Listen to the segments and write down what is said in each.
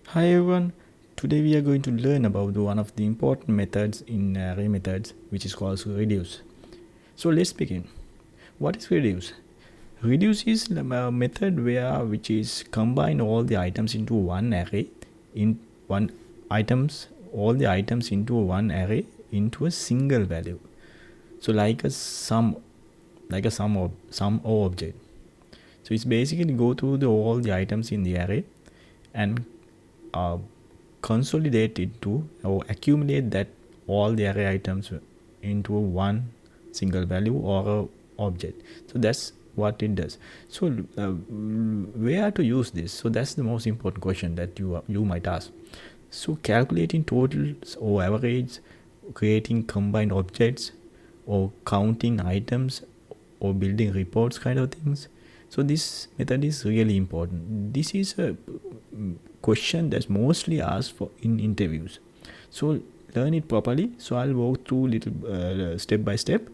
Hi everyone, today we are going to learn about one of the important methods in array methods, which is called reduce. So let's begin. What is reduce? Reduce is a method which is combine all the items into one array in one items all the items into one array into a single value. So like a sum or object. So it's basically go through all the items in the array and consolidate it to or accumulate that all the array items into one single value or a object. So that's what it does. So where to use this? So that's the most important question that you might ask. So calculating totals or average, creating combined objects, or counting items, or building reports kind of things. So this method is really important. This is a question that's mostly asked for in interviews. So learn it properly. So I'll walk through little step by step,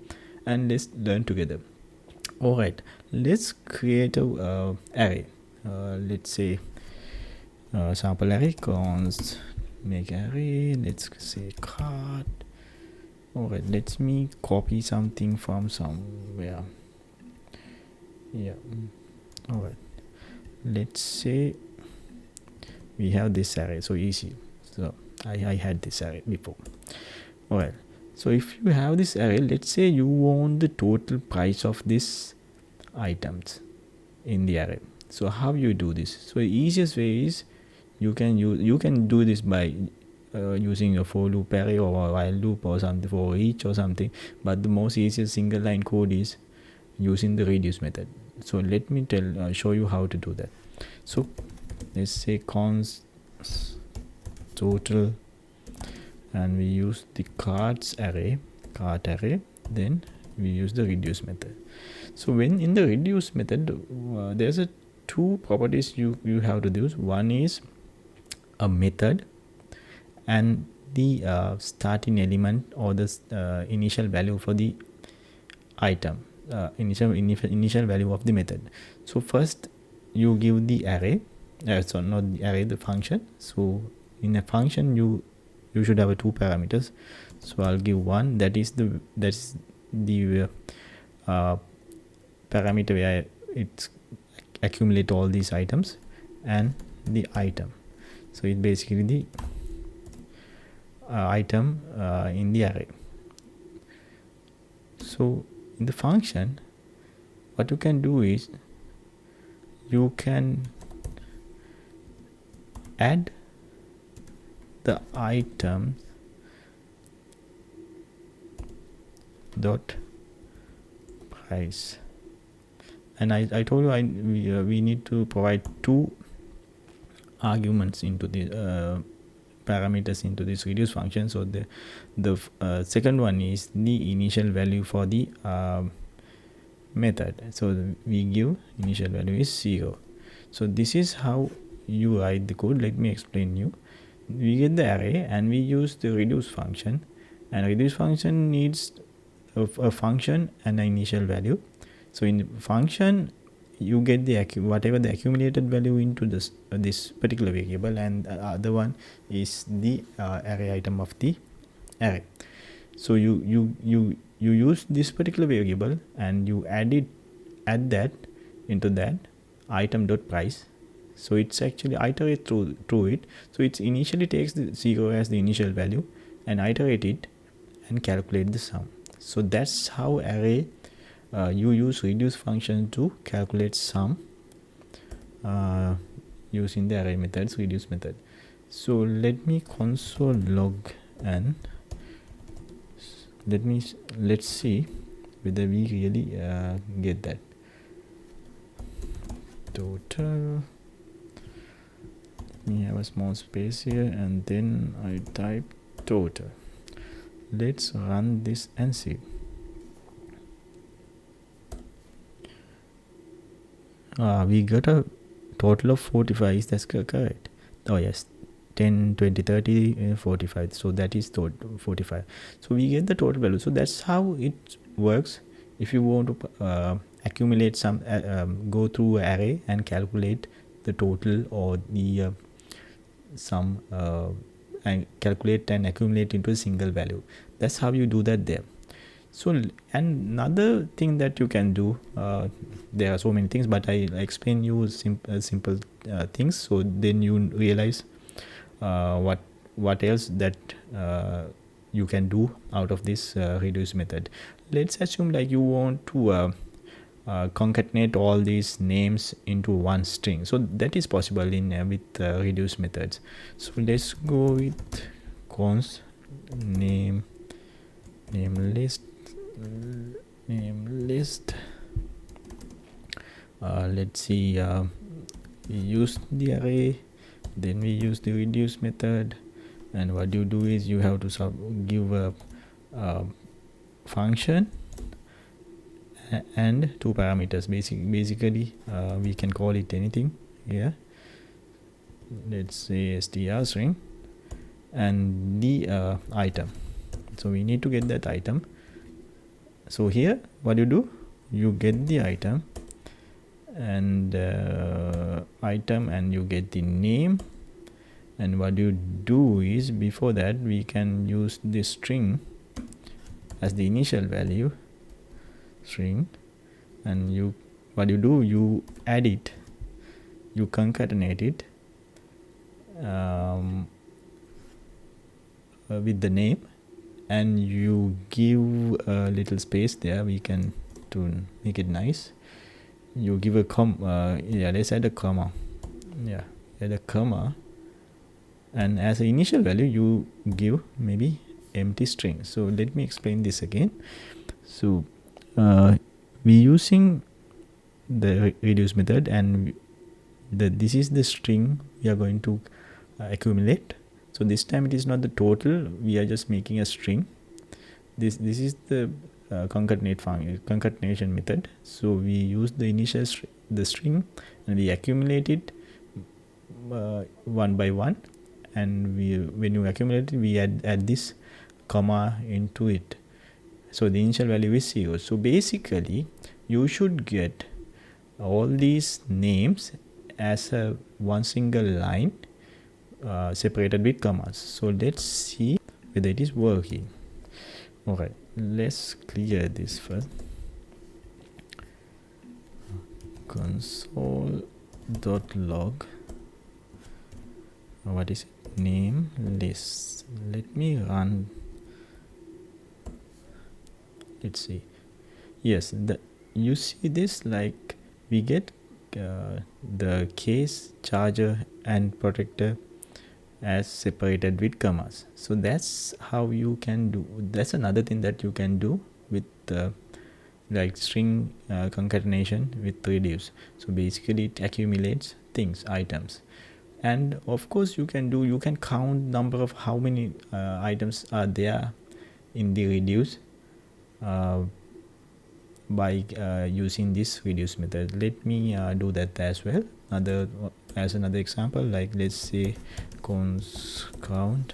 and let's learn together. All right, let's create a array. Let's say sample array const make array. Let's say card. All right, let me copy something from somewhere. Yeah. All right, let's say we have this array. So easy. So I had this array before. All right, so if you have this array, let's say you want the total price of this items in the array. So how you do this? So the easiest way is you can do this by using a for loop array or a while loop or something for each or something, but the most easiest single line code is using the reduce method. So let me show you how to do that. So let's say const total, and we use the cart array, then we use the reduce method. So when in the reduce method, there's a two properties you have to use. One is a method and the starting element or the initial value for the item, initial value of the method. So first you give the array, so not the array, the function. So in a function you should have two parameters. So I'll give one, that's the parameter where it's accumulate all these items, and the item. So it's basically the item in the array. So in the function, what you can do is you can add the item dot price, and I told you we need to provide two arguments into the parameters into this reduce function. So the second one is the initial value for the method. So we give initial value is 0. So this is how you write the code. Let me explain you. We get the array and we use the reduce function, and reduce function needs a function and an initial value. So in the function you get the whatever the accumulated value into this particular variable, and the other one is the array item of the array. So you use this particular variable and you add that into that item dot price. So it's actually iterate through it. So it initially takes the 0 as the initial value and iterate it and calculate the sum. So that's how array you use reduce function to calculate sum using the array methods reduce method. So let me console log and let's see whether we really get that total. Let me have a small space here, and then I type total. Let's run this and see. We got a total of 45. Is that correct? Oh yes, 10, 20, 30, 45. So that is 45. So we get the total value. So that's how it works. If you want to accumulate go through array and calculate the total or the some and calculate and accumulate into a single value. That's how you do that there. So, and another thing that you can do, there are so many things, but I explain you simple things, so then you realize what else that you can do out of this reduce method. Let's assume like you want to concatenate all these names into one string. So that is possible in with reduce methods. So let's go with const name list. Let's see, we use the array, then we use the reduce method, and what you do is you have to give a function and two parameters. Basically we can call it anything here. Let's say str string and the item. So we need to get that item. So here what you do, you get the item and you get the name, and what you do is before that we can use this string as the initial value string, and what you do, you add it, you concatenate it with the name, and you give a little space there. We can, to make it nice, you give a let's add a comma, add a comma, and as an initial value you give maybe empty string. So let me explain this again. So we using the reduce method, and this is the string we are going to accumulate. So this time it is not the total, we are just making a string. This is the concatenation method. So we use the initial the string and we accumulate it one by one, and when you accumulate it, we add this comma into it. So the initial value is 0. So basically you should get all these names as a one single line separated with commas. So let's see whether it is working. Alright, let's clear this first. Console.log, what is it? Name list. Let me run. Let's see. Yes, you see this, like we get the case, charger and protector as separated with commas. So that's how you can do. That's another thing that you can do with like string concatenation with reduce. So basically it accumulates things, items, and of course you can count number of how many items are there in the reduce by using this reduce method. Let me do that as well. As another example, like let's say const count,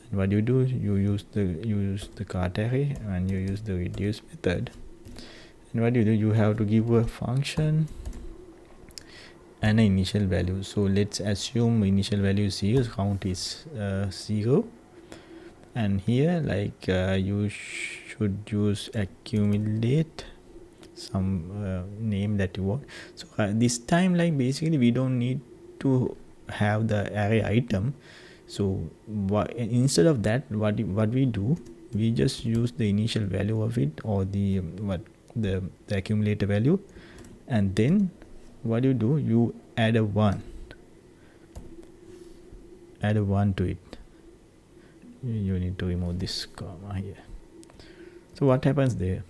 and what you do, you use the cart array and you use the reduce method, and what you do, you have to give a function and an initial value. So let's assume initial value is 0, count is 0, and here like you should use accumulate some name that you want. So this time, like basically we don't need to have the array item. So instead of that, what we do, we just use the initial value of it, or the accumulator value, and then what you do, you add a 1 to it. You need to remove this comma here. So what happens there?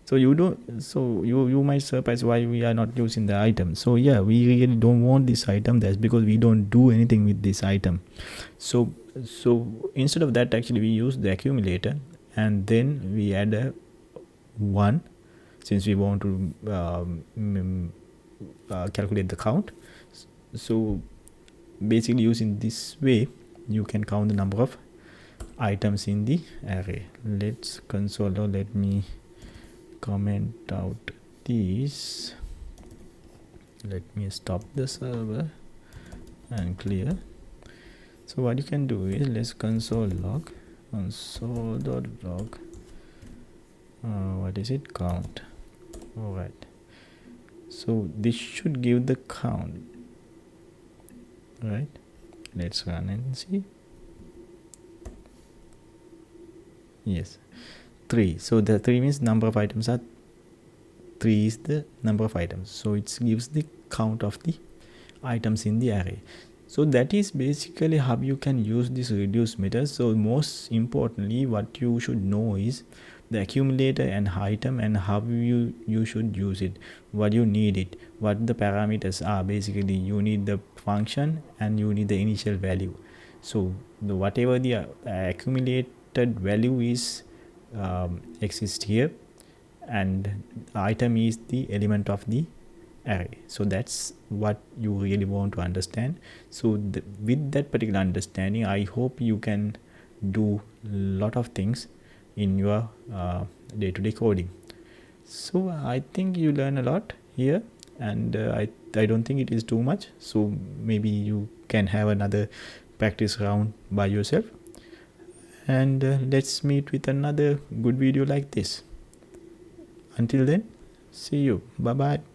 So you might surprise why we are not using the item. So yeah, we really don't want this item. That's because we don't do anything with this item. So instead of that, actually we use the accumulator, and then we add a 1, since we want to calculate the count. So basically using this way, you can count the number of items in the array. Let's console log. Let me comment out these. Let me stop the server and clear. So what you can do is, let's console.log what is it, count. All right, so this should give the count, right? Let's run and see. Yes, 3. So the 3 means number of items are 3 is the number of items, so it gives the count of the items in the array. So that is basically how you can use this reduce method. So most importantly, what you should know is the accumulator and item, and how you should use it, what you need it, what the parameters are. Basically you need the function and you need the initial value. So whatever the accumulated value is exists here, and item is the element of the array. So that's what you really want to understand. So with that particular understanding, I hope you can do a lot of things in your day-to-day coding. So I think you learn a lot here, and I don't think it is too much. So maybe you can have another practice round by yourself, and let's meet with another good video like this. Until then, see you. Bye bye.